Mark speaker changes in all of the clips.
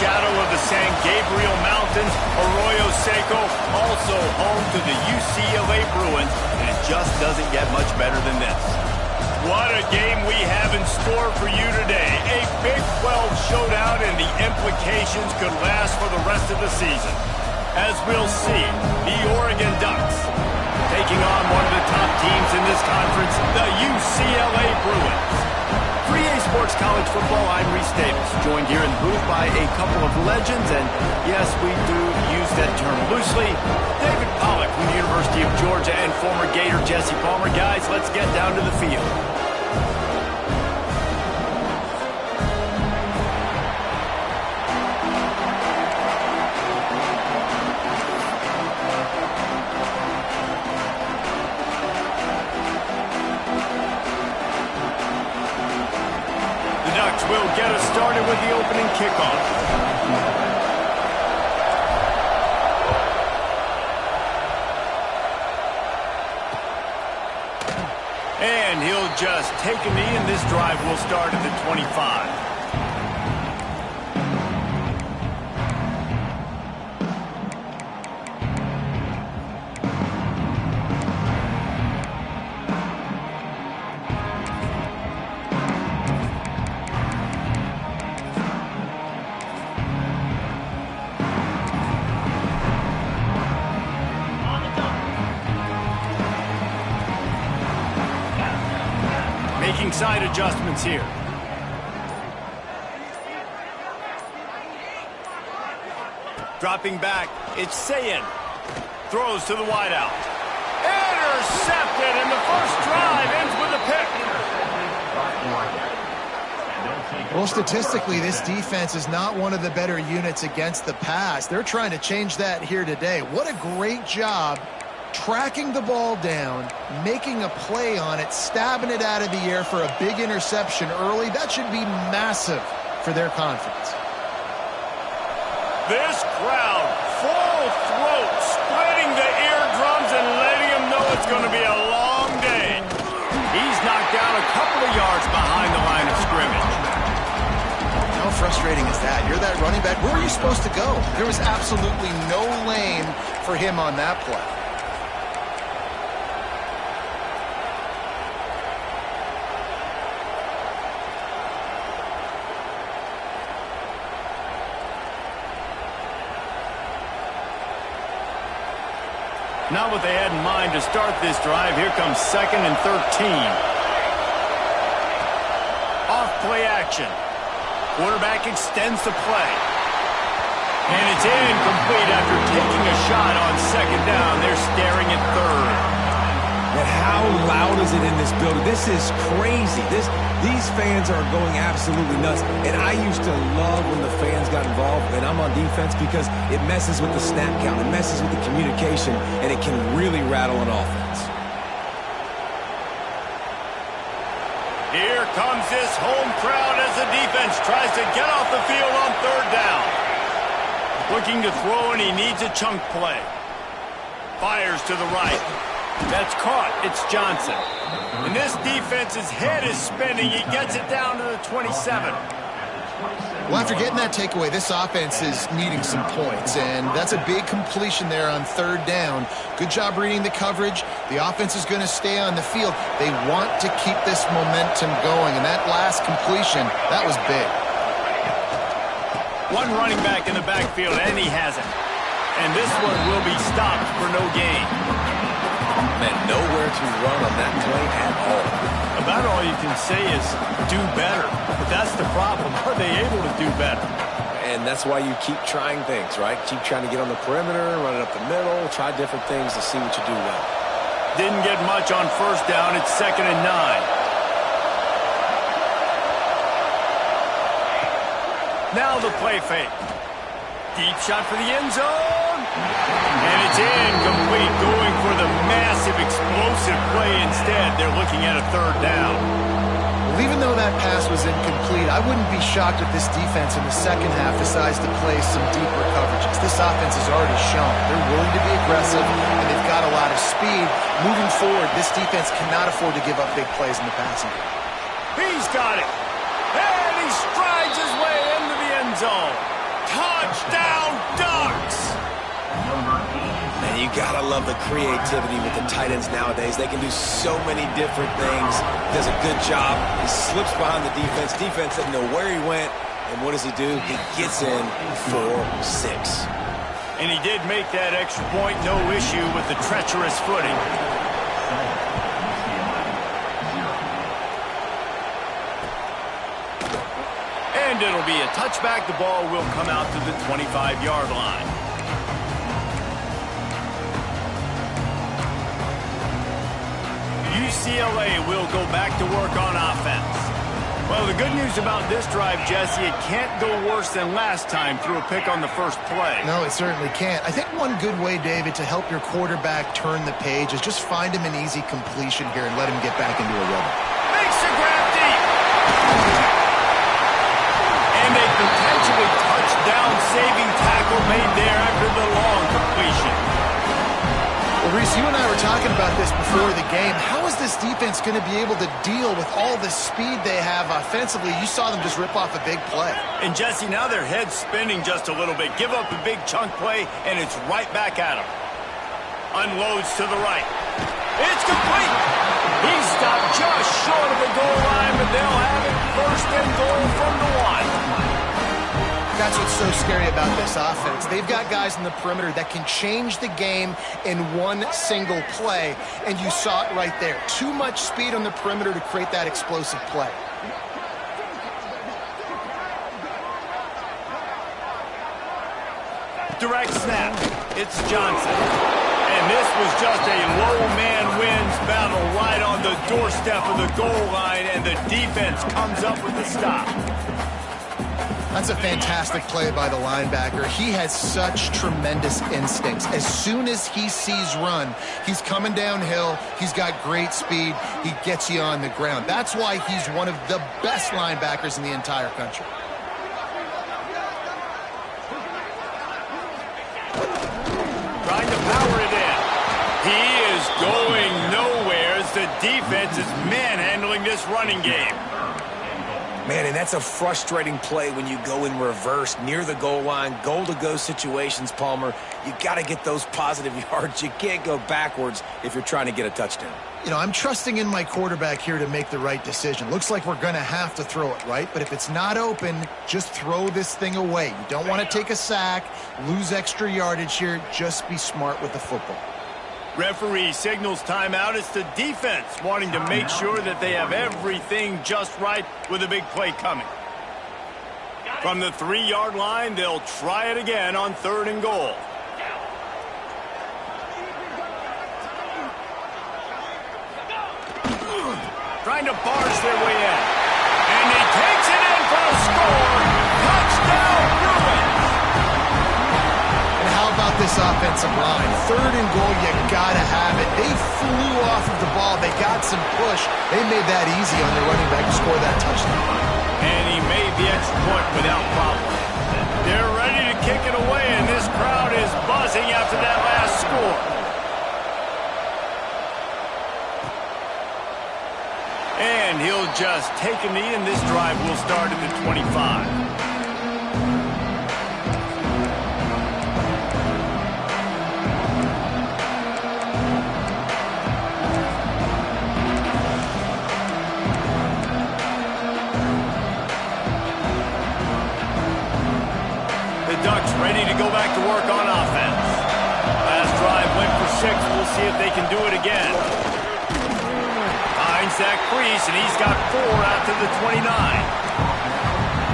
Speaker 1: shadow of the San Gabriel Mountains, Arroyo Seco, also home to the UCLA Bruins, and it just doesn't get much better than this. What a game we have in store for you today. A Big 12 showdown, and the implications could last for the rest of the season. As we'll see, the Oregon Ducks taking on one of the top teams in this conference, the UCLA Bruins. For EA Sports College Football, I'm Reese Davis, joined here in the booth by a couple of legends, and yes, we do use that term loosely. David Pollack from the University of Georgia and former Gator Jesse Palmer. Guys, let's get down to the field. Will get us started with the opening kickoff. And he'll just take a knee, and this drive will start at the 25. Making side adjustments here. Dropping back, it's Sayin. Throws to the wideout. Intercepted, and the first drive ends with a pick.
Speaker 2: Well, statistically, this defense is not one of the better units against the pass. They're trying to change that here today. What a great job tracking the ball down, making a play on it, stabbing it out of the air for a big interception early. That should be massive for their confidence.
Speaker 1: This crowd, full throat, spreading the eardrums and letting them know it's going to be a long day. He's knocked down a couple of yards behind the line of scrimmage.
Speaker 2: How frustrating is that? You're that running back. Where were you supposed to go? There was absolutely no lane for him on that play.
Speaker 1: Not what they had in mind to start this drive. Here comes 2nd and 13. Off play action. Quarterback extends the play. And it's incomplete after taking a shot on 2nd down. They're staring at 3rd.
Speaker 3: But how loud is it in this building? This is crazy. These fans are going absolutely nuts. And I used to love when the fans got involved, and I'm on defense, because it messes with the snap count. It messes with the communication, and it can really rattle an offense.
Speaker 1: Here comes this home crowd as the defense tries to get off the field on 3rd down. Looking to throw, and he needs a chunk play. Fires to the right. That's caught. It's Johnson. And this defense's head is spinning. He gets it down to the 27.
Speaker 2: Well, after getting that takeaway, this offense is needing some points, and that's a big completion there on 3rd down. Good job reading the coverage. The offense is going to stay on the field. They want to keep this momentum going, and that last completion, that was big.
Speaker 1: One running back in the backfield, and he has it. And this one will be stopped for no gain.
Speaker 3: And nowhere to run on that play at all.
Speaker 1: About all you can say is do better. But that's the problem. Are they able to do better?
Speaker 3: And that's why you keep trying things, right? Keep trying to get on the perimeter, run it up the middle, try different things to see what you do well.
Speaker 1: Didn't get much on 1st down. It's 2nd and 9. Now the play fake. Deep shot for the end zone. And it's incomplete, going for the massive explosive play instead. They're looking at a 3rd down.
Speaker 2: Well, even though that pass was incomplete, I wouldn't be shocked if this defense in the second half decides to play some deeper coverages. This offense has already shown they're willing to be aggressive, and they've got a lot of speed. Moving forward, this defense cannot afford to give up big plays in the passing game.
Speaker 1: He's got it. And he strides his way into the end zone. Touchdown, Ducks!
Speaker 3: Man, you gotta love the creativity with the tight ends nowadays. They can do so many different things. He does a good job. He slips behind the defense. Defense doesn't know where he went. And what does he do? He gets in for 6.
Speaker 1: And he did make that extra point, no issue with the treacherous footing. And it'll be a touchback. The ball will come out to the 25-yard line. UCLA will go back to work on offense. Well, the good news about this drive, Jesse, it can't go worse than last time through a pick on the first play.
Speaker 2: No, it certainly can't. I think one good way, David, to help your quarterback turn the page is just find him an easy completion here and let him get back into a rhythm.
Speaker 1: Makes the grab deep. And a potentially touchdown-saving tackle made there after the long completion.
Speaker 2: Well, Reese, you and I were talking about this before the game. How is this defense going to be able to deal with all the speed they have offensively? You saw them just rip off a big play.
Speaker 1: And, Jesse, now their head's spinning just a little bit. Give up a big chunk play, and it's right back at them. Unloads to the right. It's complete. He stopped just short of the goal line, but they'll have it first and goal from the 1.
Speaker 2: That's what's so scary about this offense. They've got guys in the perimeter that can change the game in one single play, and you saw it right there. Too much speed on the perimeter to create that explosive play.
Speaker 1: Direct snap. It's Johnson. And this was just a low man wins battle right on the doorstep of the goal line, and the defense comes up with the stop.
Speaker 2: That's a fantastic play by the linebacker. He has such tremendous instincts. As soon as he sees run, he's coming downhill. He's got great speed. He gets you on the ground. That's why he's one of the best linebackers in the entire country.
Speaker 1: Trying to power it in. He is going nowhere as the defense is manhandling this running game.
Speaker 3: Man, and that's a frustrating play when you go in reverse near the goal line, goal-to-go situations, Palmer. You got to get those positive yards. You can't go backwards if you're trying to get a touchdown.
Speaker 2: You know, I'm trusting in my quarterback here to make the right decision. Looks like we're going to have to throw it, right? But if it's not open, just throw this thing away. You don't want to take a sack, lose extra yardage here. Just be smart with the football.
Speaker 1: Referee signals timeout. It's the defense wanting to make sure that they have everything just right with a big play coming. From the 3-yard line, they'll try it again on 3rd and goal. Trying to barge their way in. And he takes it in for a score. Touchdown, Bruins!
Speaker 2: And how about this offensive line? 3rd and goal, you gotta have it. They flew off of the ball. They got some push. They made that easy on their running back to score that touchdown.
Speaker 1: And he made the extra point without problem. They're ready to kick it away, and this crowd is buzzing after that last score. And he'll just take a knee, and this drive will start at the 25. Ducks ready to go back to work on offense. Last drive went for 6. We'll see if they can do it again. Finds that crease, and he's got 4 out to the 29.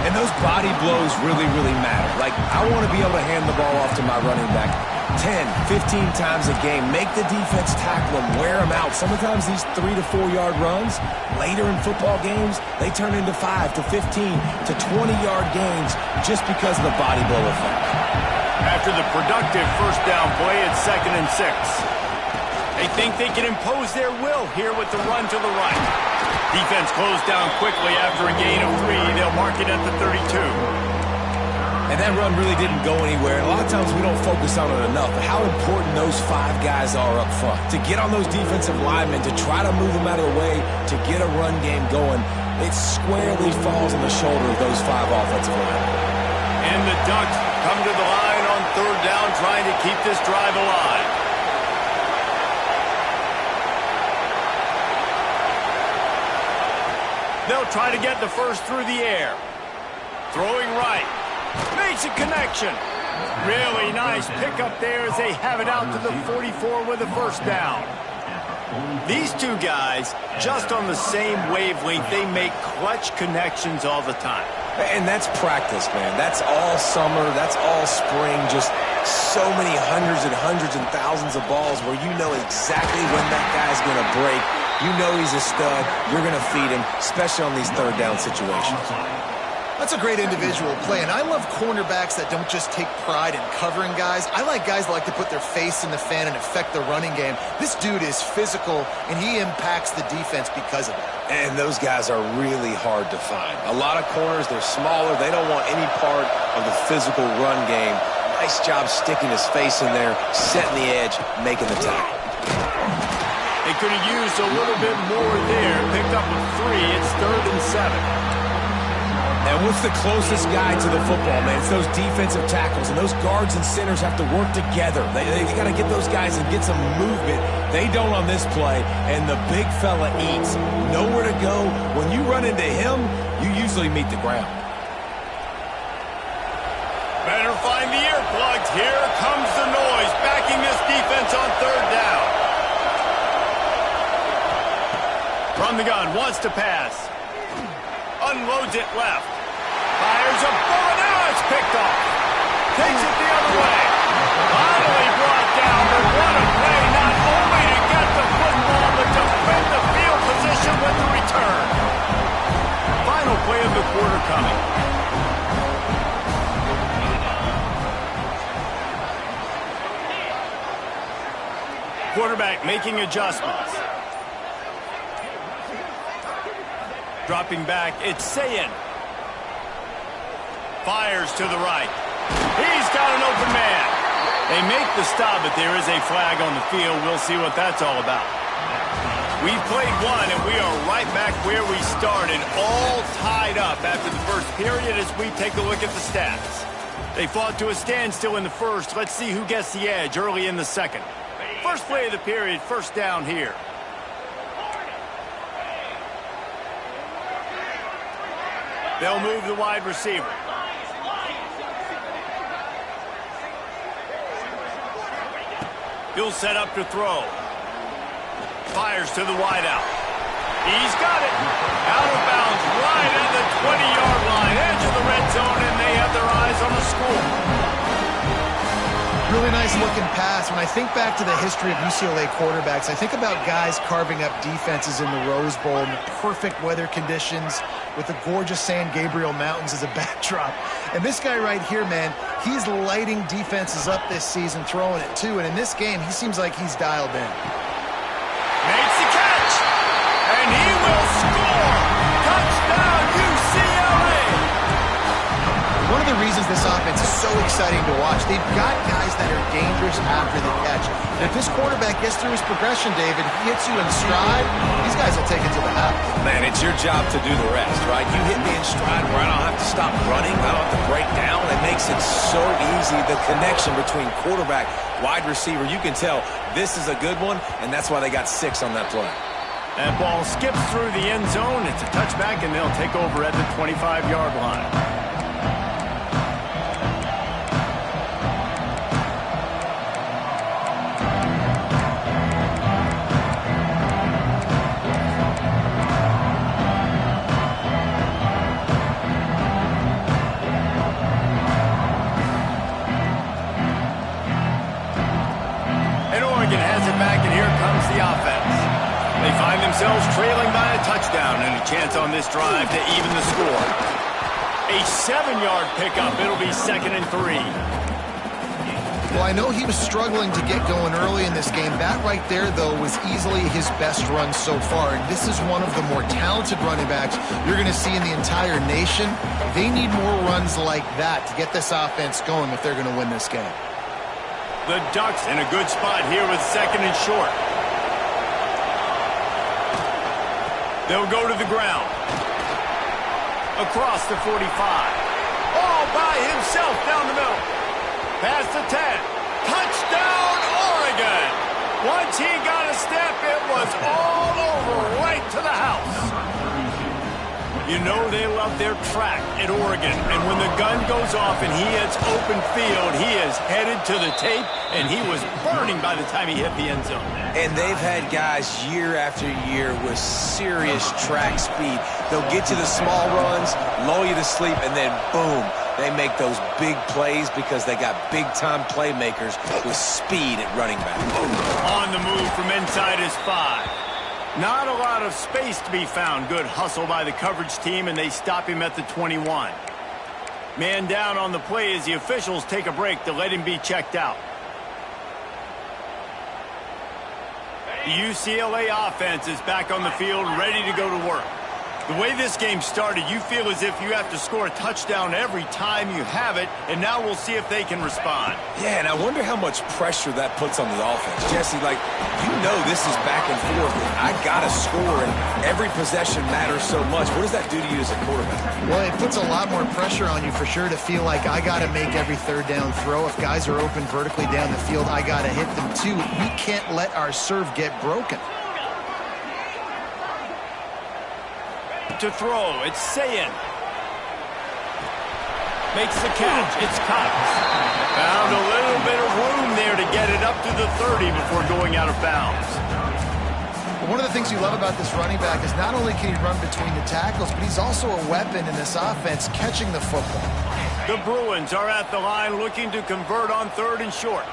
Speaker 3: And those body blows really, really matter. Like, I want to be able to hand the ball off to my running back 10, 15 times a game. Make the defense tackle him, wear him out. Sometimes these 3 to 4 yard runs, later in football games, they turn into 5 to 15 to 20-yard gains just because of the body blow effect.
Speaker 1: After the productive first down play, it's 2nd and 6. They think they can impose their will here with the run to the right. Defense closed down quickly after a gain of 3. They'll mark it at the 32.
Speaker 3: And that run really didn't go anywhere. And a lot of times we don't focus on it enough, but how important those 5 guys are up front. To get on those defensive linemen, to try to move them out of the way, to get a run game going, it squarely falls on the shoulder of those 5 offensive linemen.
Speaker 1: And the Ducks Come to the line on third down, trying to keep this drive alive. They'll try to get the first through the air. Throwing right. Makes a connection. Really nice pickup there as they have it out to the 44 with a first down. These two guys, just on the same wavelength, they make clutch connections all the time.
Speaker 3: And that's practice, man. That's all summer. That's all spring. Just so many hundreds and thousands of balls where you know exactly when that guy's going to break. You know he's a stud. You're going to feed him, especially on these third down situations.
Speaker 2: That's a great individual play, and I love cornerbacks that don't just take pride in covering guys. I like guys that like to put their face in the fan and affect the running game. This dude is physical, and he impacts the defense because of it.
Speaker 3: And those guys are really hard to find. A lot of corners, they're smaller. They don't want any part of the physical run game. Nice job sticking his face in there, setting the edge, making the tackle.
Speaker 1: They could have used a little bit more there. Picked up a 3. It's 3rd and 7.
Speaker 3: And what's the closest guy to the football, man? It's those defensive tackles, and those guards and centers have to work together. They got to get those guys and get some movement. They don't on this play, and the big fella eats. Nowhere to go. When you run into him, you usually meet the ground.
Speaker 1: Better find the earplugs. Here comes the noise, backing this defense on third down. From the gun, wants to pass. Unloads it left. Fires a ball. Now it's picked off. Takes it the other way. Finally brought down, but what a play. Not only to get the football, but to defend the field position with the return. Final play of the quarter coming. Quarterback making adjustments. Dropping back, it's Sayin. Fires to the right. He's got an open man. They make the stop, but there is a flag on the field. We'll see what that's all about. We've played one, and we are right back where we started, all tied up after the first period as we take a look at the stats. They fought to a standstill in the first. Let's see who gets the edge early in the second. First play of the period, first down here. They'll move the wide receiver. He'll set up to throw. Fires to the wideout. He's got it. Out of bounds, right at the 20-yard line, edge of the red zone, and they have their eyes on the score.
Speaker 2: Really nice looking pass. When I think back to the history of UCLA quarterbacks, I think about guys carving up defenses in the Rose Bowl in the perfect weather conditions with the gorgeous San Gabriel Mountains as a backdrop. And this guy right here, man, he's lighting defenses up this season, throwing it too. And in this game, he seems like he's dialed in.
Speaker 1: Makes the catch, and he will score. Touchdown, UCLA.
Speaker 2: One of the reasons this offense is so exciting to watch, they've got guys that are dangerous after the catch. And if this quarterback gets through his progression, David, he hits you in stride, these guys will take it to the house.
Speaker 3: Man, it's your job to do the rest, right? You hit me in stride where I don't have to stop running. I don't have to break down. It makes it so easy. The connection between quarterback, wide receiver, you can tell this is a good one, and that's why they got 6 on that play.
Speaker 1: That ball skips through the end zone. It's a touchback, and they'll take over at the 25-yard line. Has it back, and here comes the offense. They find themselves trailing by a touchdown and a chance on this drive to even the score. A 7-yard pickup. It'll be 2nd and 3.
Speaker 2: Well, I know he was struggling to get going early in this game. That right there, though, was easily his best run so far. And this is one of the more talented running backs you're going to see in the entire nation. They need more runs like that to get this offense going if they're going to win this game.
Speaker 1: The Ducks in a good spot here with 2nd and short. They'll go to the ground. Across the 45. All by himself down the middle. past the 10. Touchdown, Oregon! Once he got a step, it was all over, right to the house. You know they love their track at Oregon, and when the gun goes off and he hits open field, he is headed to the tape, and he was burning by the time he hit the end zone.
Speaker 3: And they've had guys year after year with serious track speed. They'll get you the small runs, lull you to sleep, and then boom, they make those big plays because they got big-time playmakers with speed at running back.
Speaker 1: On the move from inside his 5. Not a lot of space to be found. Good hustle by the coverage team, and they stop him at the 21. Man down on the play as the officials take a break to let him be checked out. The UCLA offense is back on the field, ready to go to work. The way this game started, you feel as if you have to score a touchdown every time you have it, and now we'll see if they can respond.
Speaker 3: Yeah, and I wonder how much pressure that puts on the offense. Jesse, like, you know this is back and forth. I got to score, and every possession matters so much. What does that do to you as a quarterback?
Speaker 2: Well, it puts a lot more pressure on you for sure to feel like I got to make every third down throw. If guys are open vertically down the field, I got to hit them too. We can't let our serve get broken.
Speaker 1: To throw, it's Sayin. Makes the catch, it's Cox. Found a little bit of room there to get it up to the 30 before going out of bounds.
Speaker 2: One of the things you love about this running back is not only can he run between the tackles, but he's also a weapon in this offense catching the football.
Speaker 1: The Bruins are at the line looking to convert on 3rd and short.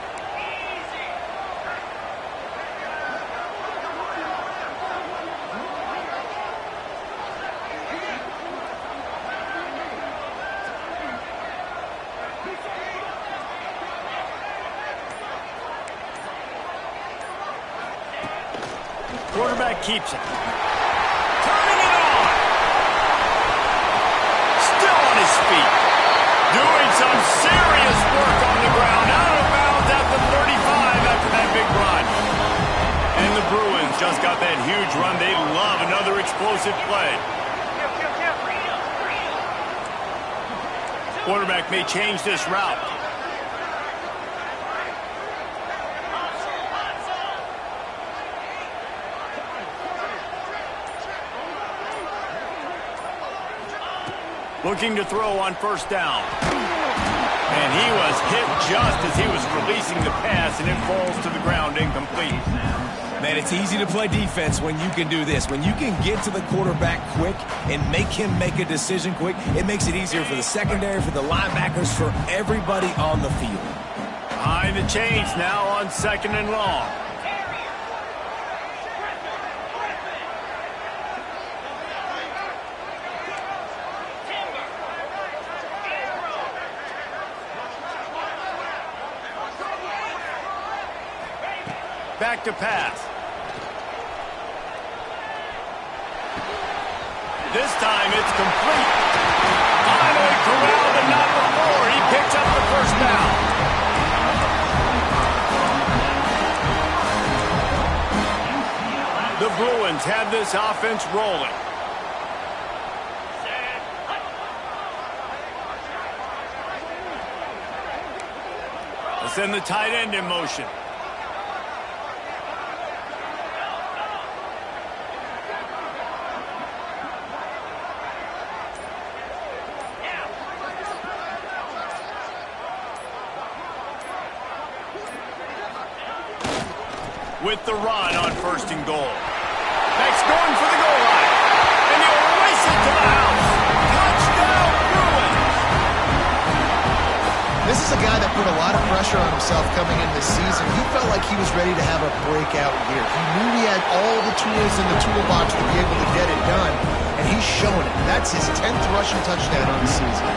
Speaker 1: Quarterback keeps it. Turning it on. Still on his feet. Doing some serious work on the ground. Out of bounds at the 35 after that big run. And the Bruins just got that huge run. They love another explosive play. Quarterback may change this route. Looking to throw on 1st down. And he was hit just as he was releasing the pass, and it falls to the ground incomplete.
Speaker 3: Man, it's easy to play defense when you can do this. When you can get to the quarterback quick and make him make a decision quick, it makes it easier for the secondary, for the linebackers, for everybody on the field.
Speaker 1: Behind the chains now on 2nd and long. Back to pass. This time it's complete. Finally corralled, but not before. He picks up the 1st down. The Bruins have this offense rolling. Let's send the tight end in motion. With the run on 1st and goal. Back's going for the goal line. And he'll race it to the house. Touchdown, Bruins!
Speaker 2: This is a guy that put a lot of pressure on himself coming into this season. He felt like he was ready to have a breakout year. He knew he had all the tools in the toolbox to be able to get it done, and he's showing it. That's his 10th rushing touchdown on the season.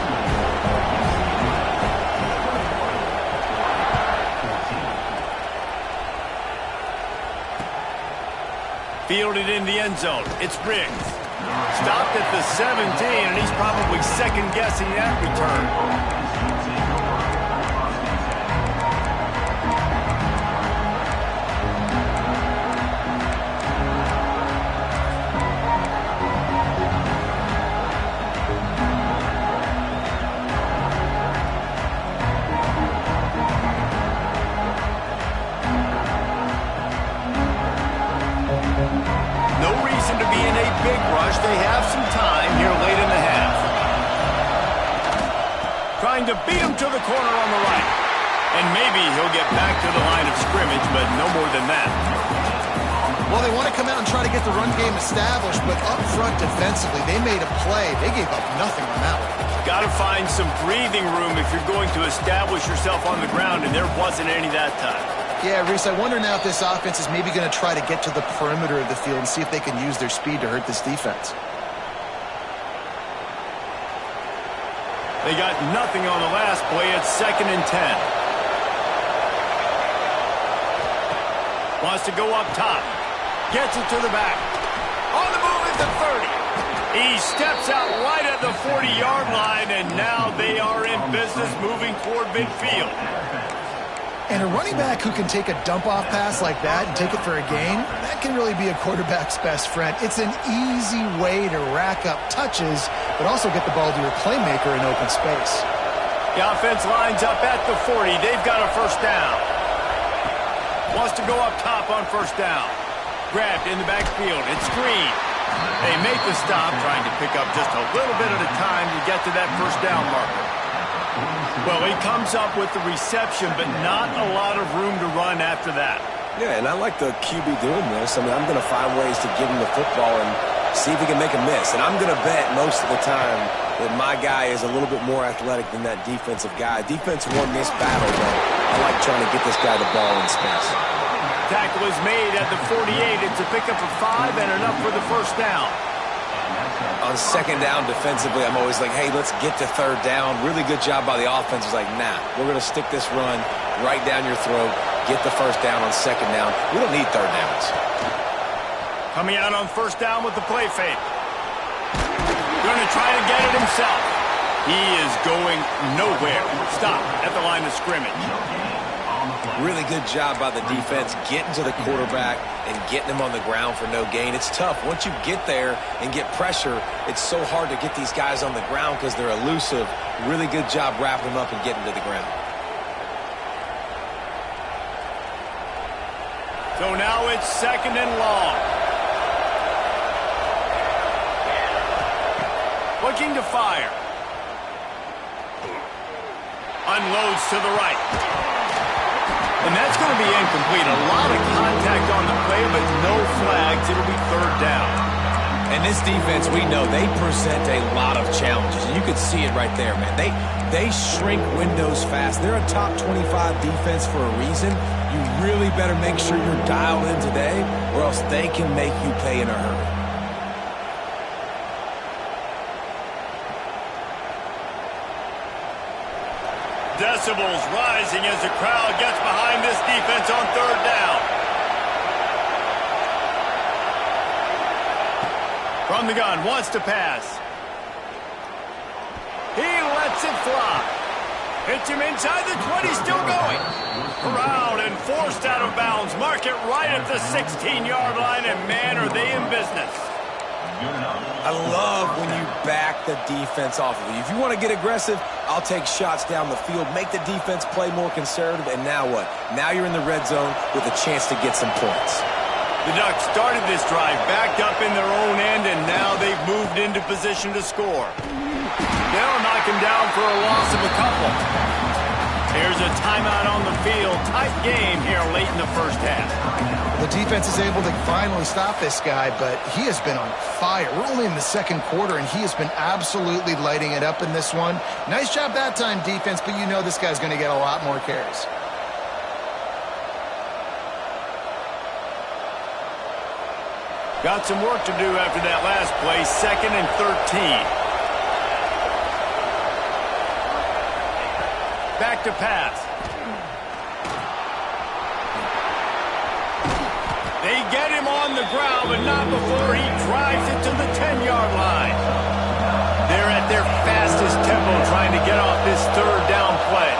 Speaker 1: Fielded in the end zone. It's Briggs. Stopped at the 17, and he's probably second-guessing that return. trying to beat him to the corner on the right. And maybe he'll get back to the line of scrimmage, but no more than that.
Speaker 2: Well, they want to come out and try to get the run game established, but up front defensively, they made a play. They gave up nothing on that one.
Speaker 1: Got to find some breathing room if you're going to establish yourself on the ground, and there wasn't any that time.
Speaker 2: Yeah, Reese, I wonder now if this offense is maybe going to try to get to the perimeter of the field and see if they can use their speed to hurt this defense.
Speaker 1: They got nothing on the last play. It's 2nd and 10. Wants to go up top. Gets it to the back. On the move at the 30. He steps out right at the 40-yard line, and now they are in business moving toward midfield.
Speaker 2: And a running back who can take a dump-off pass like that and take it for a gain, that can really be a quarterback's best friend. It's an easy way to rack up touches, but also get the ball to your playmaker in open space.
Speaker 1: The offense lines up at the 40. They've got a first down. Wants to go up top on first down. Grabbed in the backfield. It's Green. They make the stop, trying to pick up just a little bit at a time to get to that first down marker. Well, he comes up with the reception, but not a lot of room to run after that.
Speaker 3: Yeah, and I like the QB doing this. I mean, I'm going to find ways to give him the football and see if he can make a miss. And I'm going to bet most of the time that my guy is a little bit more athletic than that defensive guy. Defense won this battle, but I like trying to get this guy the ball in space.
Speaker 1: Tackle is made at the 48. It's a pickup of 5 and enough for the first down.
Speaker 3: On second down defensively, I'm always like, hey, let's get to third down. Really good job by the offense. It's like, nah, we're going to stick this run right down your throat, get the first down on second down. We don't need third downs.
Speaker 1: Coming out on first down with the play fake. Going to try to get it himself. He is going nowhere. Stop at the line of scrimmage.
Speaker 3: Really good job by the defense getting to the quarterback and getting him on the ground for no gain. It's tough. Once you get there and get pressure, it's so hard to get these guys on the ground because they're elusive. Really good job wrapping them up and getting to the ground.
Speaker 1: So now it's 2nd and long. Looking to fire. Unloads to the right. And that's going to be incomplete. A lot of contact on the play, but no flags. It'll be third down.
Speaker 3: And this defense, we know, they present a lot of challenges. You can see it right there, man. They shrink windows fast. They're a top 25 defense for a reason. You really better make sure you're dialed in today, or else they can make you pay in a hurry.
Speaker 1: Decibels rising as the crowd gets behind this defense on third down. From the gun, wants to pass. He lets it fly. Hits him inside the 20, still going. Corralled and forced out of bounds. Mark it right at the 16-yard line, and man, are they in business.
Speaker 3: I love when you back the defense off of you. If you want to get aggressive, I'll take shots down the field, make the defense play more conservative, and now what? Now you're in the red zone with a chance to get some points.
Speaker 1: The Ducks started this drive backed up in their own end, and now they've moved into position to score. They'll knock him down for a loss of a couple. Here's a timeout on the field. Tight game here late in the first half.
Speaker 2: The defense is able to finally stop this guy, but he has been on fire. We're only in the second quarter, and he has been absolutely lighting it up in this one. Nice job that time, defense, but you know this guy's going to get a lot more carries.
Speaker 1: Got some work to do after that last play. 2nd and 13. Back to pass. They get him on the ground, but not before he drives it to the 10-yard line. They're at their fastest tempo trying to get off this third down play.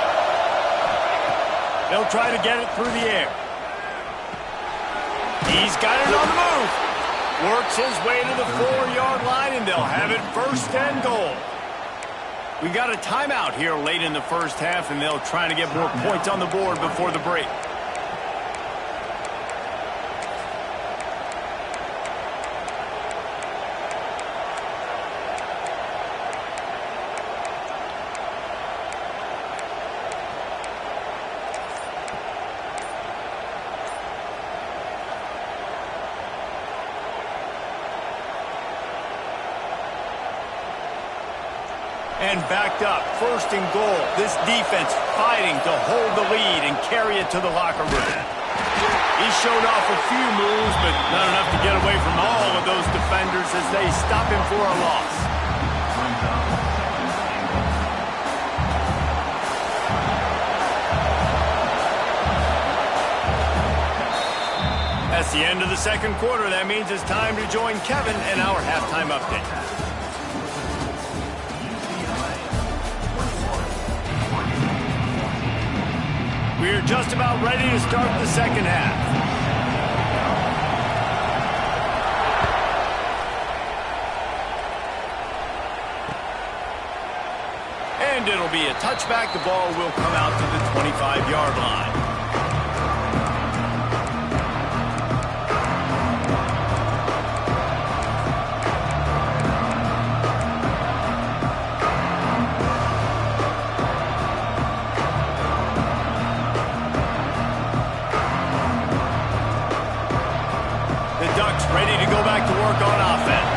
Speaker 1: They'll try to get it through the air. He's got it on the move. Works his way to the 4-yard line, and they'll have it 1st and goal. We got a timeout here late in the first half, and they'll try to get more points on the board before the break. And backed up, first and goal. This defense fighting to hold the lead and carry it to the locker room. He showed off a few moves, but not enough to get away from all of those defenders as they stop him for a loss. That's the end of the second quarter. That means it's time to join Kevin in our halftime update. We're just about ready to start the second half. And it'll be a touchback. The ball will come out to the 25-yard line. Ready to go back to work on offense.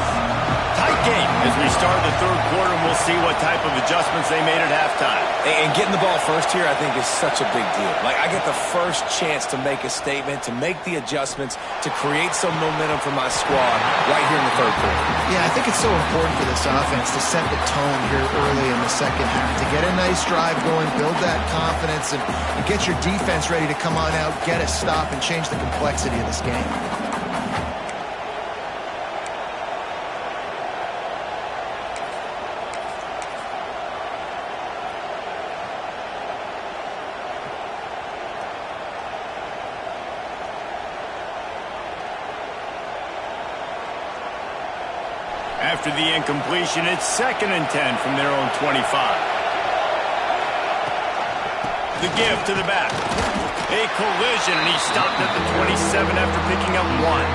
Speaker 1: Tight game as we start the third quarter, and we'll see what type of adjustments they made at halftime.
Speaker 3: And getting the ball first here, I think, is such a big deal. Like, I get the first chance to make a statement, to make the adjustments, to create some momentum for my squad right here in the third quarter.
Speaker 2: Yeah, I think it's so important for this offense to set the tone here early in the second half, to get a nice drive going, build that confidence, and get your defense ready to come on out, get a stop, and change the complexity of this game.
Speaker 1: After the incompletion, it's 2nd and 10 from their own 25. The give to the back. A collision, and he stopped at the 27 after picking up 1.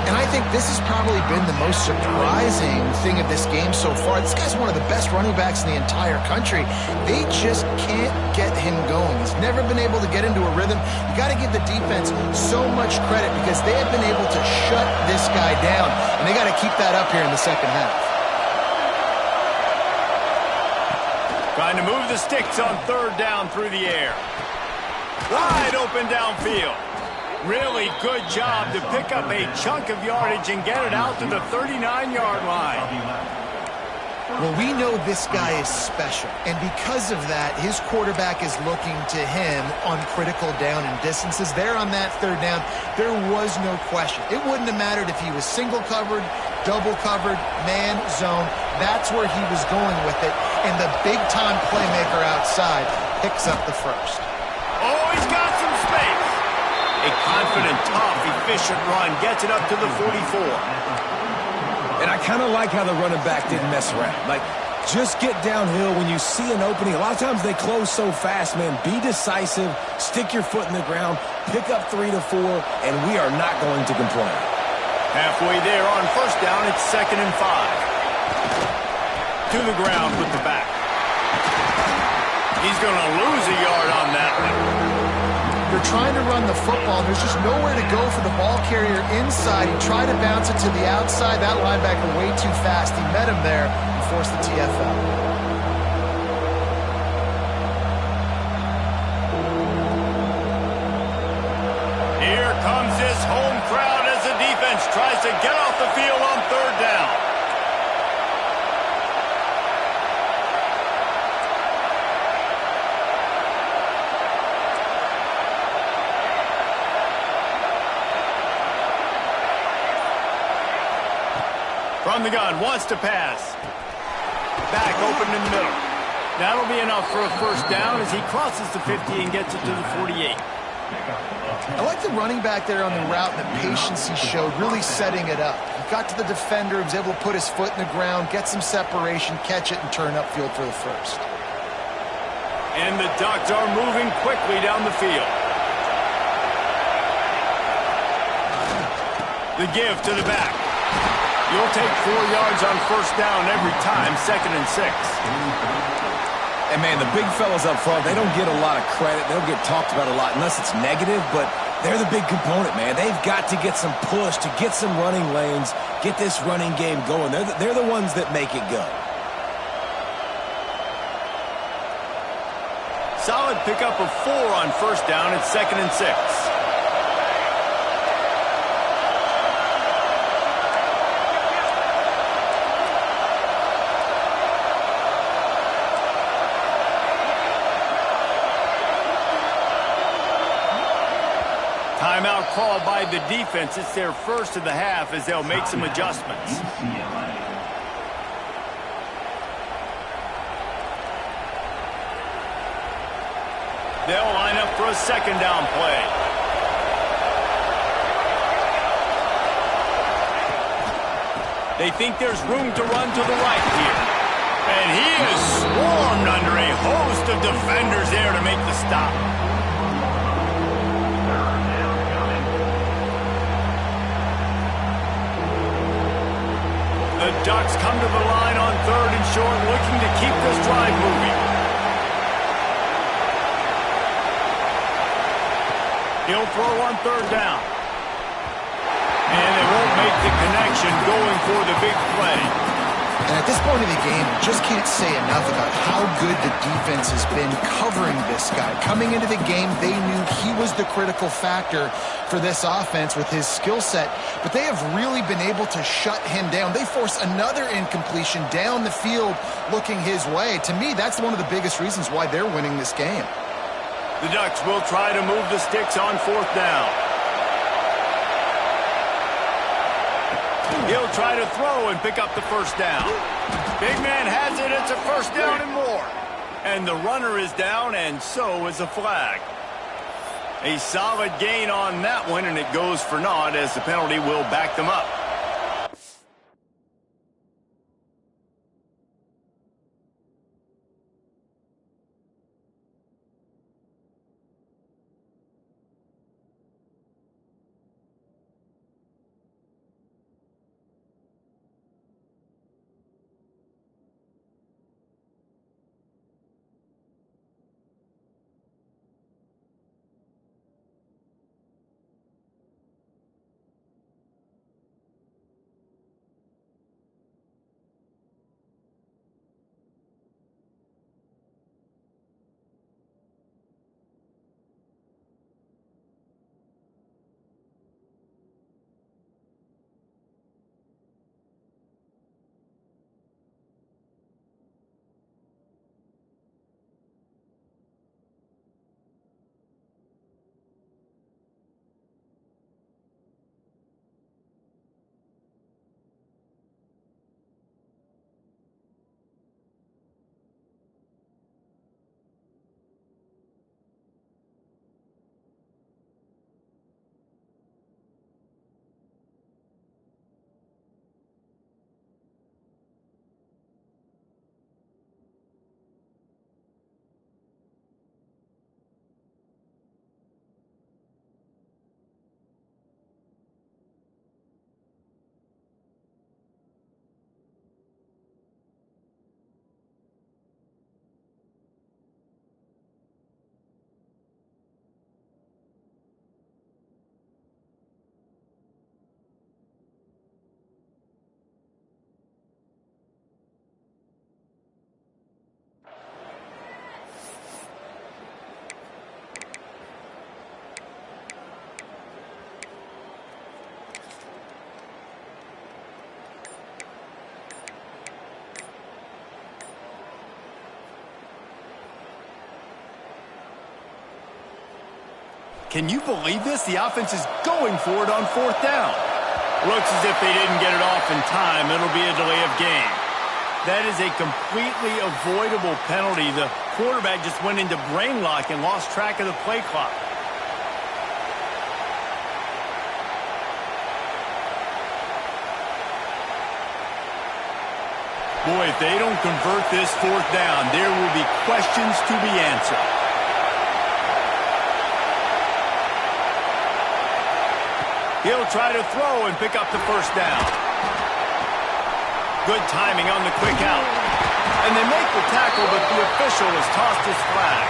Speaker 2: And I think this has probably been the most surprising thing of this game so far. This guy's one of the best running backs in the entire country. They just can't get him going. He's never been able to get into a rhythm. You got to give the defense so much credit because they have been able to shut this guy down. And they got to keep that up here in the second half.
Speaker 1: Trying to move the sticks on third down through the air. Wide open downfield. Really good job to pick up a chunk of yardage and get it out to the 39-yard line.
Speaker 2: Well, we know this guy is special, and because of that, his quarterback is looking to him on critical down and distances. There on that third down, there was no question. It wouldn't have mattered if he was single covered, double covered, man, zone. That's where he was going with it, and the big-time playmaker outside picks up the first.
Speaker 1: Oh, he's got some space. A confident, tough, efficient run gets it up to the 44.
Speaker 3: And I kind of like how the running back didn't mess around. Like, just get downhill when you see an opening. A lot of times they close so fast, man. Be decisive, stick your foot in the ground, pick up 3 to 4, and we are not going to complain.
Speaker 1: Halfway there on first down, it's 2nd and 5. To the ground with the back. He's going to lose a yard on that one.
Speaker 2: They're trying to run the football. There's just nowhere to go for the ball carrier inside. He tried to bounce it to the outside. That linebacker way too fast. He met him there and forced the TFL.
Speaker 1: Here comes this home crowd as the defense tries to get off the field on third down. From the gun, wants to pass. Back open in the middle. That'll be enough for a first down as he crosses the 50 and gets it to the 48.
Speaker 2: I like the running back there on the route and the patience he showed, really setting it up. He got to the defender, he was able to put his foot in the ground, get some separation, catch it, and turn upfield for the first.
Speaker 1: And the Ducks are moving quickly down the field. The give to the back. You'll take 4 yards on first down every time, 2nd and 6.
Speaker 3: And, man, the big fellas up front, they don't get a lot of credit. They don't get talked about a lot unless it's negative, but they're the big component, man. They've got to get some push, to get some running lanes, get this running game going. They're the ones that make it go.
Speaker 1: Solid pickup of 4 on first down. It's 2nd and 6. Timeout called by the defense. It's their first of the half as they'll make some adjustments. They'll line up for a 2nd down play. They think there's room to run to the right here. And he is swarmed under a host of defenders there to make the stop. The Ducks come to the line on 3rd and short, looking to keep this drive moving. He'll throw on 3rd down. And they won't make the connection going for the big play.
Speaker 2: And at this point in the game, just can't say enough about how good the defense has been covering this guy. Coming into the game, they knew he was the critical factor for this offense with his skill set, but they have really been able to shut him down. They force another incompletion down the field looking his way. To me, that's one of the biggest reasons why they're winning this game.
Speaker 1: The Ducks will try to move the sticks on 4th down. He'll try to throw and pick up the 1st down. Big man has it. It's a 1st down and more. And the runner is down, and so is a flag. A solid gain on that one, and it goes for naught as the penalty will back them up. Can you believe this? The offense is going for it on 4th down. Looks as if they didn't get it off in time. It'll be a delay of game. That is a completely avoidable penalty. The quarterback just went into brain lock and lost track of the play clock. Boy, if they don't convert this 4th down, there will be questions to be answered. He'll try to throw and pick up the 1st down. Good timing on the quick out. And they make the tackle, but the official has tossed his flag.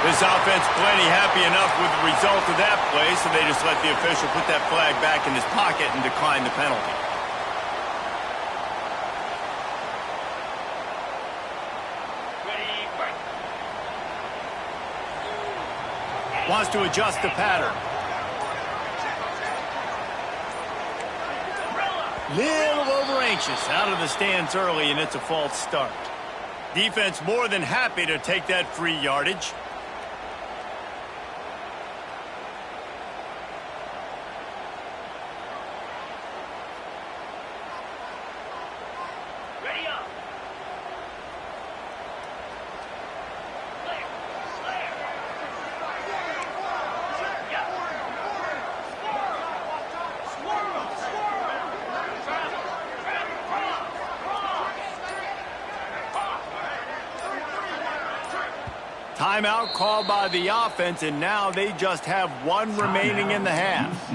Speaker 1: This offense plenty happy enough with the result of that play, so they just let the official put that flag back in his pocket and decline the penalty. Wants to adjust the pattern. Little over anxious out of the stands early, and it's a false start. Defense more than happy to take that free yardage. Timeout called by the offense, and now they just have one remaining in the half.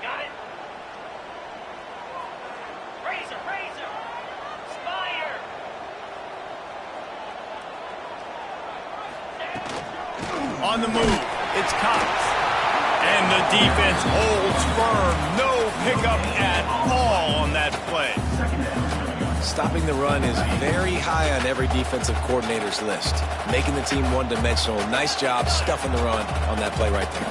Speaker 4: Got it. Razor. Spire.
Speaker 1: On the move, it's Cox. And the defense holds firm. No pickup at all on that play.
Speaker 3: Stopping the run is very high on every defensive coordinator's list. Making the team one-dimensional. Nice job stuffing the run on that play right there.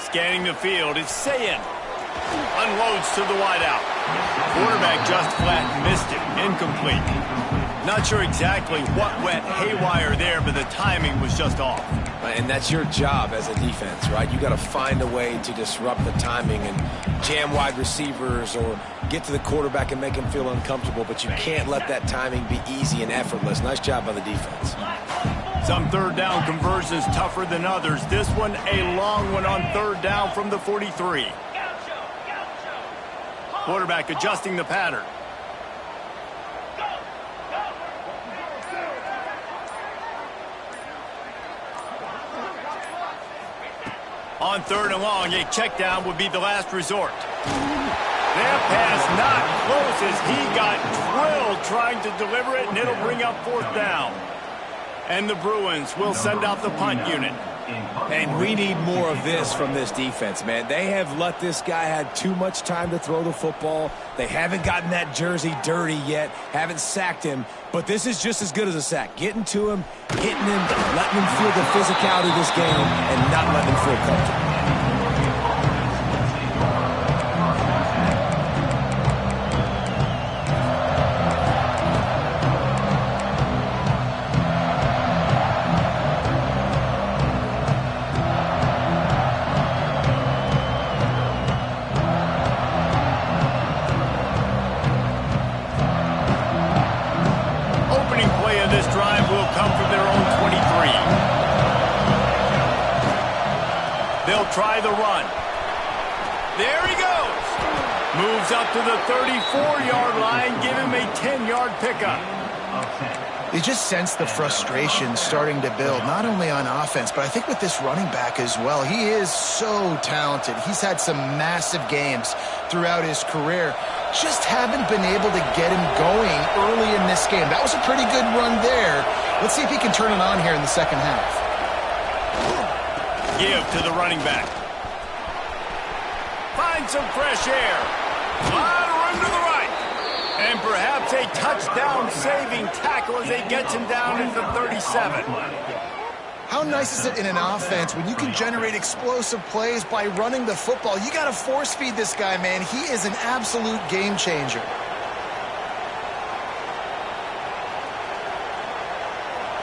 Speaker 1: Scanning the field, it's Sayin. Unloads to the wideout. Quarterback just flat missed it. Incomplete. Not sure exactly what went haywire there, but the timing was just off.
Speaker 3: And that's your job as a defense, right? You got to find a way to disrupt the timing and jam wide receivers or get to the quarterback and make him feel uncomfortable, but you can't let that timing be easy and effortless. Nice job by the defense.
Speaker 1: Some third down conversions tougher than others. This one a long one on third down from the 43. Quarterback adjusting the pattern. On third and long, a check down would be the last resort. That pass not close as he got drilled trying to deliver it, and it'll bring up fourth down. And the Bruins will send out the punt unit.
Speaker 3: And we need more of this from this defense, man. They have let this guy have too much time to throw the football. They haven't gotten that jersey dirty yet, haven't sacked him. But this is just as good as a sack. Getting to him, hitting him, letting him feel the physicality of this game, and not letting him feel comfortable.
Speaker 1: Try the run. There he goes. Moves up to the 34-yard line. Give him a 10-yard pickup.
Speaker 2: You just sense the frustration starting to build, not only on offense, but I think with this running back as well. He is so talented. He's had some massive games throughout his career. Just haven't been able to get him going early in this game. That was a pretty good run there. Let's see if he can turn it on here in the second half.
Speaker 1: Give to the running back. Find some fresh air. A lot of room to the right. And perhaps a touchdown-saving tackle as they gets him down into the 37.
Speaker 2: How nice is it in an offense when you can generate explosive plays by running the football? You got to force-feed this guy, man. He is an absolute game changer.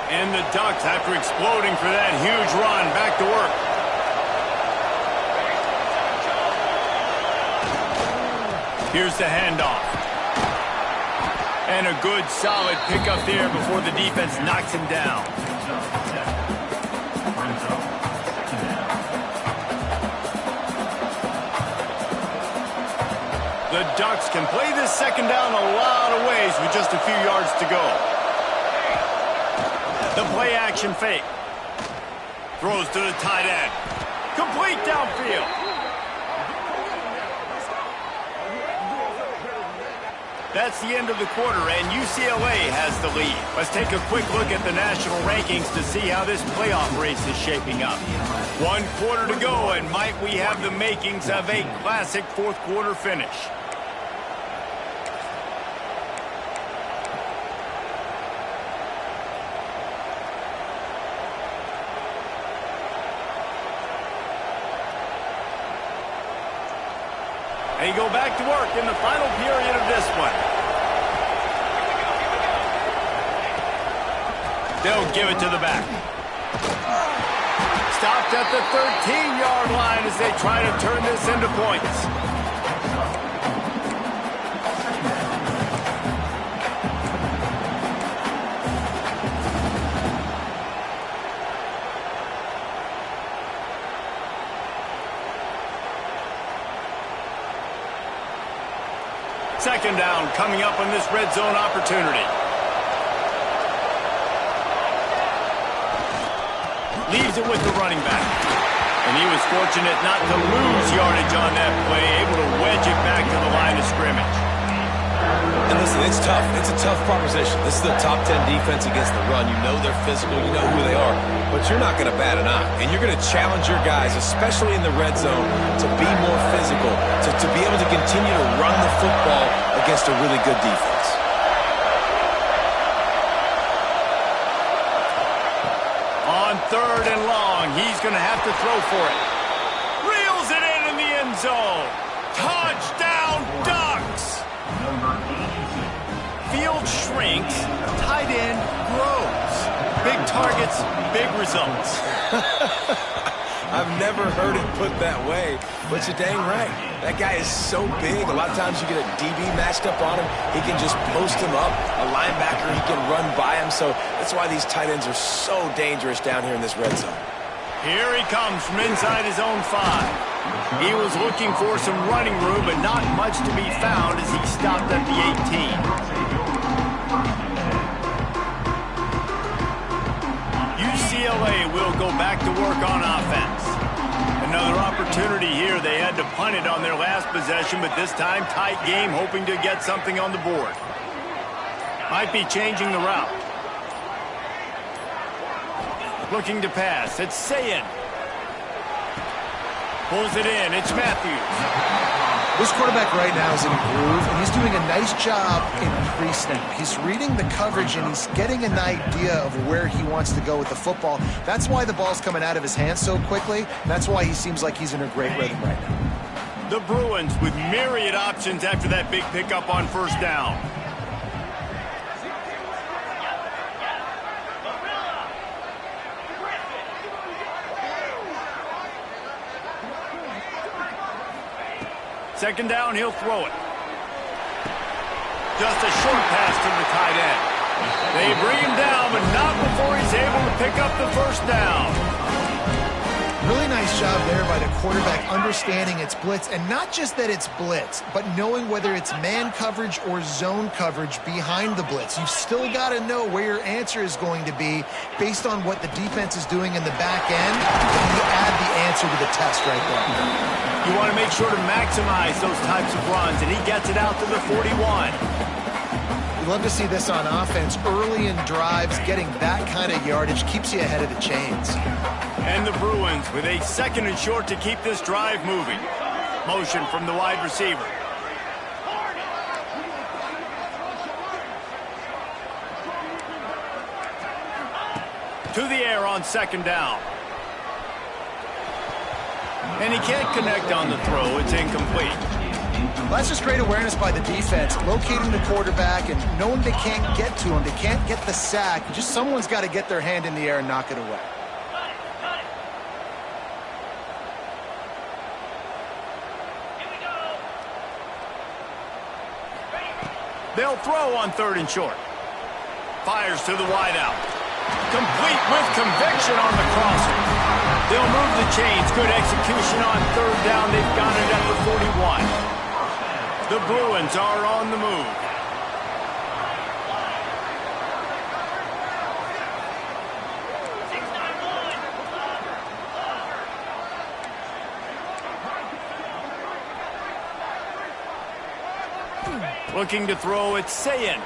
Speaker 1: And the Ducks, after exploding for that huge run, back to work. Here's the handoff. And a good, solid pickup there before the defense knocks him down. The Ducks can play this second down a lot of ways with just a few yards to go. The play-action fake. Throws to the tight end. Complete downfield. That's the end of the quarter, and UCLA has the lead. Let's take a quick look at the national rankings to see how this playoff race is shaping up. 1 quarter to go, and might we have the makings of a classic fourth quarter finish. They go back to work in the final period of this one. They'll give it to the back. Stopped at the 13-yard line as they try to turn this into points. Second down coming up on this red zone opportunity. Leaves it with the running back. And he was fortunate not to lose yardage on that play, able to wedge it back to the line of scrimmage.
Speaker 3: And listen, it's tough. It's a tough proposition. This is the top 10 defense against the run. You know they're physical. You know who they are. But you're not going to bat an eye. And you're going to challenge your guys, especially in the red zone, to be more physical, to be able to continue to run the football against a really good defense.
Speaker 1: On 3rd and long, he's going to have to throw for it. Reels it in the end zone. Touchdown, Ducks! Field shrinks, tight end grows. Big targets, big results.
Speaker 3: I've never heard it put that way, but you're dang right. That guy is so big. A lot of times you get a DB matched up on him. He can just post him up. A linebacker, he can run by him. So that's why these tight ends are so dangerous down here in this red zone.
Speaker 1: Here he comes from inside his own 5. He was looking for some running room, but not much to be found as he stopped at the 18. UCLA will go back to work on offense. Another opportunity here. They had to punt it on their last possession, but this time tight game, hoping to get something on the board. Might be changing the route. Looking to pass. It's Sayin. Pulls it in. It's Matthews.
Speaker 2: This quarterback right now is in a groove, and he's doing a nice job in pre-snap. He's reading the coverage, and he's getting an idea of where he wants to go with the football. That's why the ball's coming out of his hands so quickly. That's why he seems like he's in a great rhythm right now.
Speaker 1: The Bruins with myriad options after that big pickup on 1st down. Second down, he'll throw it. Just a short pass to the tight end. They bring him down, but not before he's able to pick up the 1st down.
Speaker 2: Really nice job there by the quarterback understanding it's blitz, and not just that it's blitz, but knowing whether it's man coverage or zone coverage behind the blitz. You've still got to know where your answer is going to be based on what the defense is doing in the back end, and you add the answer to the test right there.
Speaker 1: You want to make sure to maximize those types of runs, and he gets it out to the 41.
Speaker 2: You love to see this on offense. Early in drives, getting that kind of yardage keeps you ahead of the chains.
Speaker 1: And the Bruins with a 2nd and short to keep this drive moving. Motion from the wide receiver. To the air on 2nd down. And he can't connect on the throw. It's incomplete.
Speaker 2: Well, that's just great awareness by the defense, locating the quarterback and knowing they can't get to him. They can't get the sack. Just someone's got to get their hand in the air and knock it away.
Speaker 1: They'll throw on 3rd and short. Fires to the wideout. Complete with conviction on the crosser. They'll move the chains. Good execution on 3rd down. They've got it at the 41. The Bruins are on the move. Looking to throw, it's Sayin.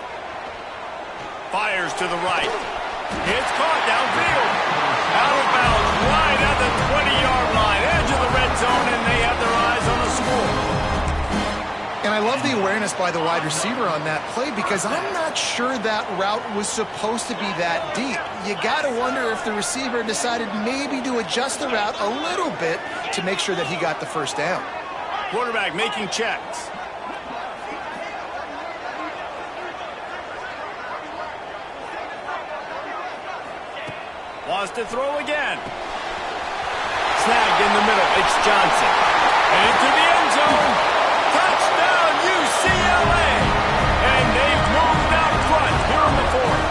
Speaker 1: Fires to the right. It's caught downfield. Out of bounds, right at the 20-yard line. Edge of the red zone, and they have their eyes on the score.
Speaker 2: And I love the awareness by the wide receiver on that play because I'm not sure that route was supposed to be that deep. You got to wonder if the receiver decided maybe to adjust the route a little bit to make sure that he got the first down.
Speaker 1: Quarterback making checks. Wants to throw again. Snagged in the middle. It's Johnson. And into the end zone. Touchdown, UCLA. And they've moved out front here in the fourth.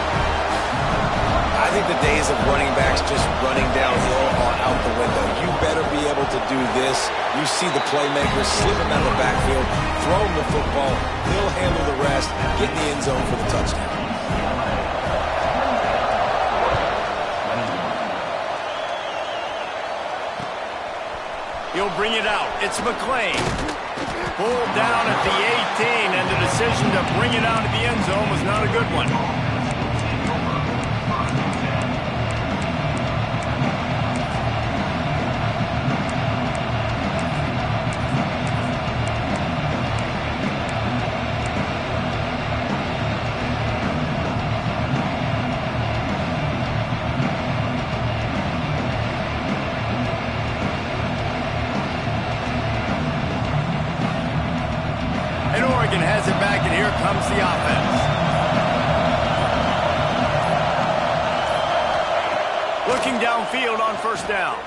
Speaker 3: I think the days of running backs just running downhill are out the window. You better be able to do this. You see the playmakers slip him out of the backfield, throw him the football. He'll handle the rest, get in the end zone for the touchdown.
Speaker 1: He'll bring it out. It's McClain. Pulled down at the 18, and the decision to bring it out to the end zone was not a good one. Has it back, and here comes the offense. Looking downfield on first down.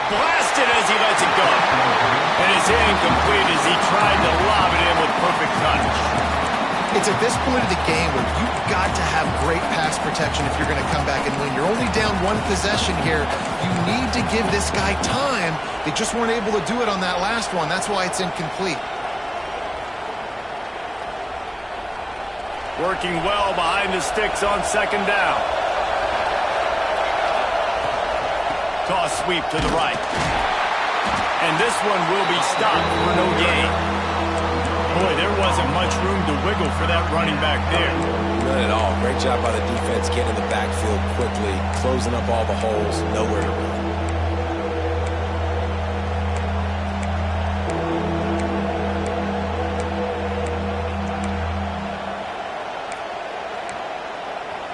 Speaker 1: Blasted as he lets it go. And it's incomplete as he tried to lob it in with perfect touch.
Speaker 2: It's at this point of the game where you've got to have great pass protection if you're going to come back and win. You're only down one possession here. You need to give this guy time. They just weren't able to do it on that last one. That's why it's incomplete.
Speaker 1: Working well behind the sticks on second down. Toss sweep to the right. And this one will be stopped for no gain. Boy, there wasn't much room to wiggle for that running back there.
Speaker 3: None at all. Great job by the defense getting in the backfield quickly, closing up all the holes, nowhere to run.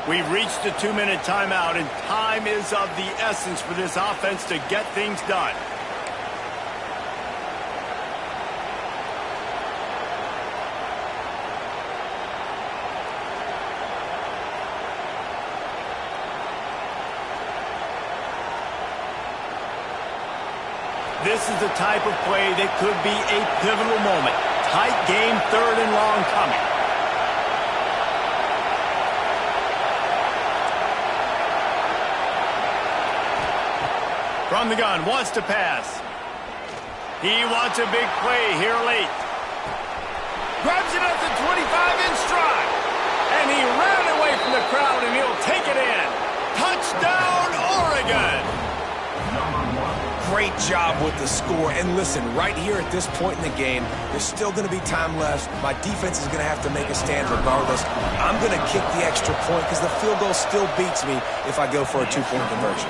Speaker 1: We've reached the 2-minute timeout, and time is of the essence for this offense to get things done. This is the type of play that could be a pivotal moment. Tight game, third and long coming. From the gun, wants to pass. He wants a big play here late. Grabs it at the 25 in stride. And he ran away from the crowd, and he'll take it in. Touchdown, Oregon!
Speaker 3: Great job with the score. And listen, right here at this point in the game, there's still going to be time left. My defense is going to have to make a stand regardless. I'm going to kick the extra point because the field goal still beats me if I go for a two-point conversion.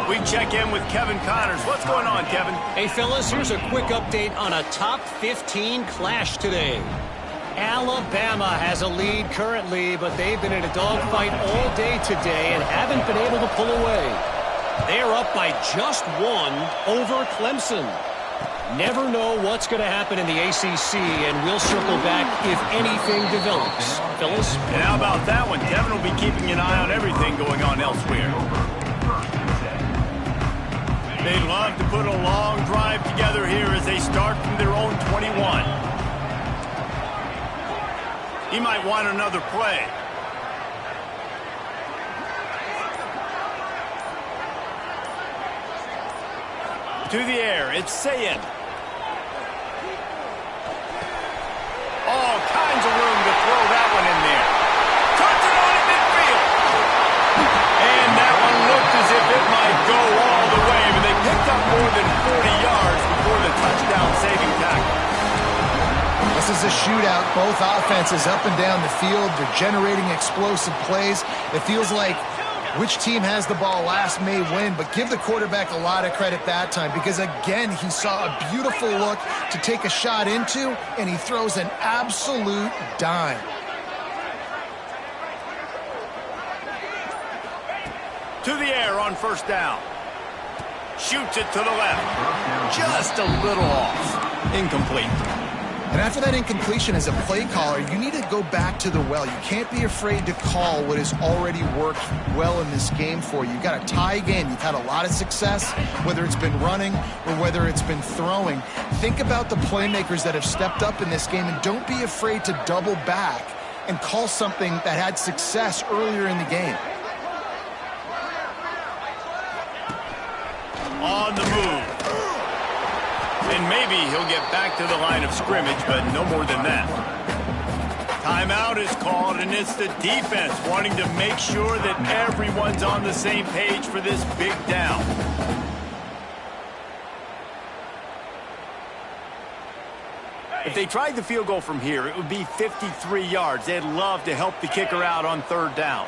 Speaker 1: We check in with Kevin Connors. What's going on, Kevin?
Speaker 5: Hey, fellas, here's a quick update on a top 15 clash today. Alabama has a lead currently, but they've been in a dogfight all day today and haven't been able to pull away. They're up by just one over Clemson. Never know what's going to happen in the ACC, and we'll circle back if anything develops. Phyllis?
Speaker 1: And how about that one? Kevin will be keeping an eye on everything going on elsewhere. They'd love to put a long drive together here as they start from their own 21. He might want another play. To the air, it's Sayin. All kinds of room to throw that one in there. Touch it on in midfield. And that one looked as if it might go all the way, but they picked up more than 40 yards before the touchdown-saving tackle.
Speaker 2: This is is a shootout. Both offenses up and down the field. They're generating explosive plays. It feels like which team has the ball last may win, but give the quarterback a lot of credit that time because, again, he saw a beautiful look to take a shot into, and he throws an absolute dime.
Speaker 1: To the air on first down. Shoots it to the left. Just a little off. Incomplete.
Speaker 2: And after that incompletion as a play caller, you need to go back to the well. You can't be afraid to call what has already worked well in this game for you. You've got a tie game. You've had a lot of success, whether it's been running or whether it's been throwing. Think about the playmakers that have stepped up in this game, and don't be afraid to double back and call something that had success earlier in the game.
Speaker 1: On the move. And maybe he'll get back to the line of scrimmage, but no more than that. Timeout is called, and it's the defense wanting to make sure that everyone's on the same page for this big down. If they tried the field goal from here, it would be 53 yards. They'd love to help the kicker out on third down.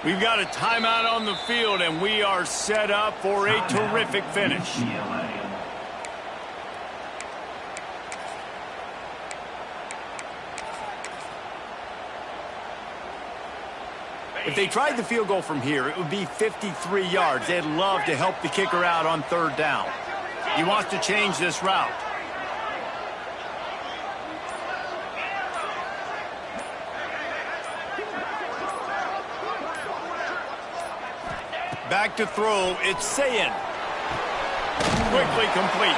Speaker 1: We've got a timeout on the field, and we are set up for a terrific finish. If they tried the field goal from here, it would be 53 yards. They'd love to help the kicker out on third down. He wants to change this route. Back to throw, it's Sayin. Quickly complete.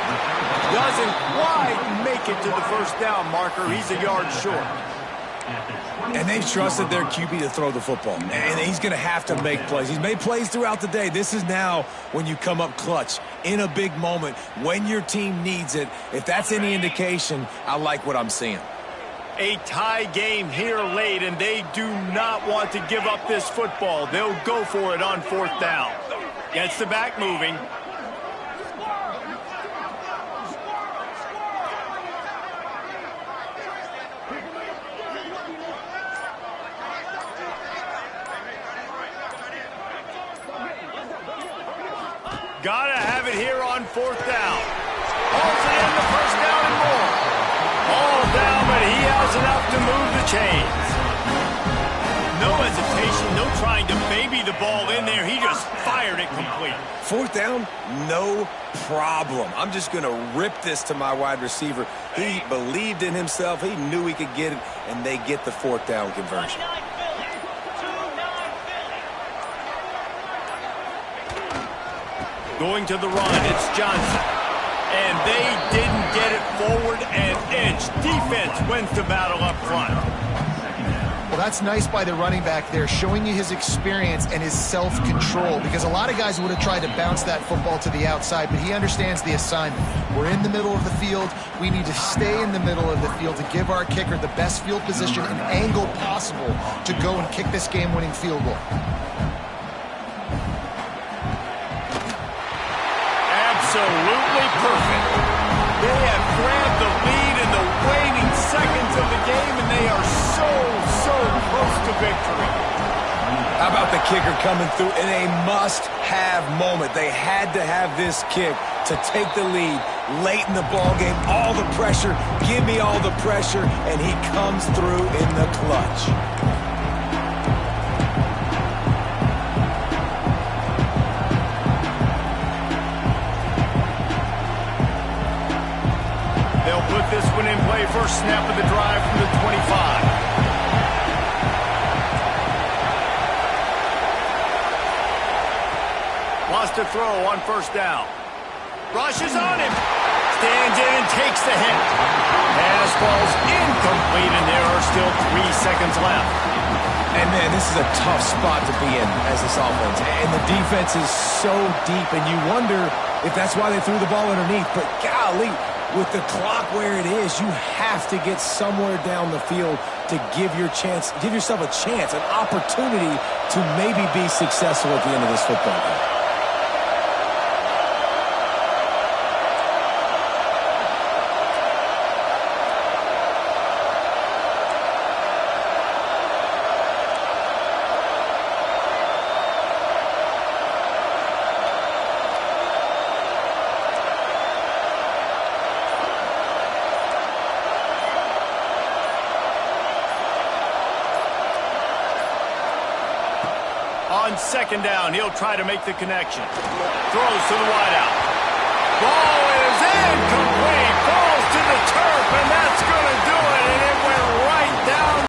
Speaker 1: Doesn't quite make it to the first down marker. He's a yard short.
Speaker 3: And they've trusted their QB to throw the football. And he's going to have to make plays. He's made plays throughout the day. This is now when you come up clutch in a big moment when your team needs it. If that's any indication, I like what I'm seeing.
Speaker 1: A tie game here late, and they do not want to give up this football. They'll go for it on fourth down. Gets the back moving. Gotta have it here on fourth down. Holds it in the first down and more. All down, but he has enough to move the chains. No hesitation, no trying to baby the ball in there. He just fired it complete.
Speaker 3: Fourth down, no problem. I'm just going to rip this to my wide receiver. He believed in himself. He knew he could get it, and they get the fourth down conversion.
Speaker 1: Going to the run, it's Johnson. And they didn't get it forward an inch. Defense wins the battle up front.
Speaker 2: Well, that's nice by the running back there, showing you his experience and his self-control, because a lot of guys would have tried to bounce that football to the outside, but he understands the assignment. We're in the middle of the field. We need to stay in the middle of the field to give our kicker the best field position and angle possible to go and kick this game-winning field goal.
Speaker 1: Absolutely perfect. They have grabbed the lead in the waning seconds of the game, and they are so close to victory.
Speaker 3: How about the kicker coming through in a must-have moment? They had to have this kick to take the lead late in the ball game. All the pressure, give me all the pressure, and he comes through in the clutch.
Speaker 1: They'll put this one in play. First snap of the drive from the 25. Wants to throw on first down. Rushes on him. Stands in and takes the hit. Pass falls incomplete, and there are still 3 seconds left.
Speaker 3: And, man, this is a tough spot to be in as this offense. And the defense is so deep, and you wonder if that's why they threw the ball underneath. But, golly, with the clock where it is, you have to get somewhere down the field to give yourself a chance, an opportunity to maybe be successful at the end of this football game.
Speaker 1: On second down, he'll try to make the connection. Throws to the wideout. Ball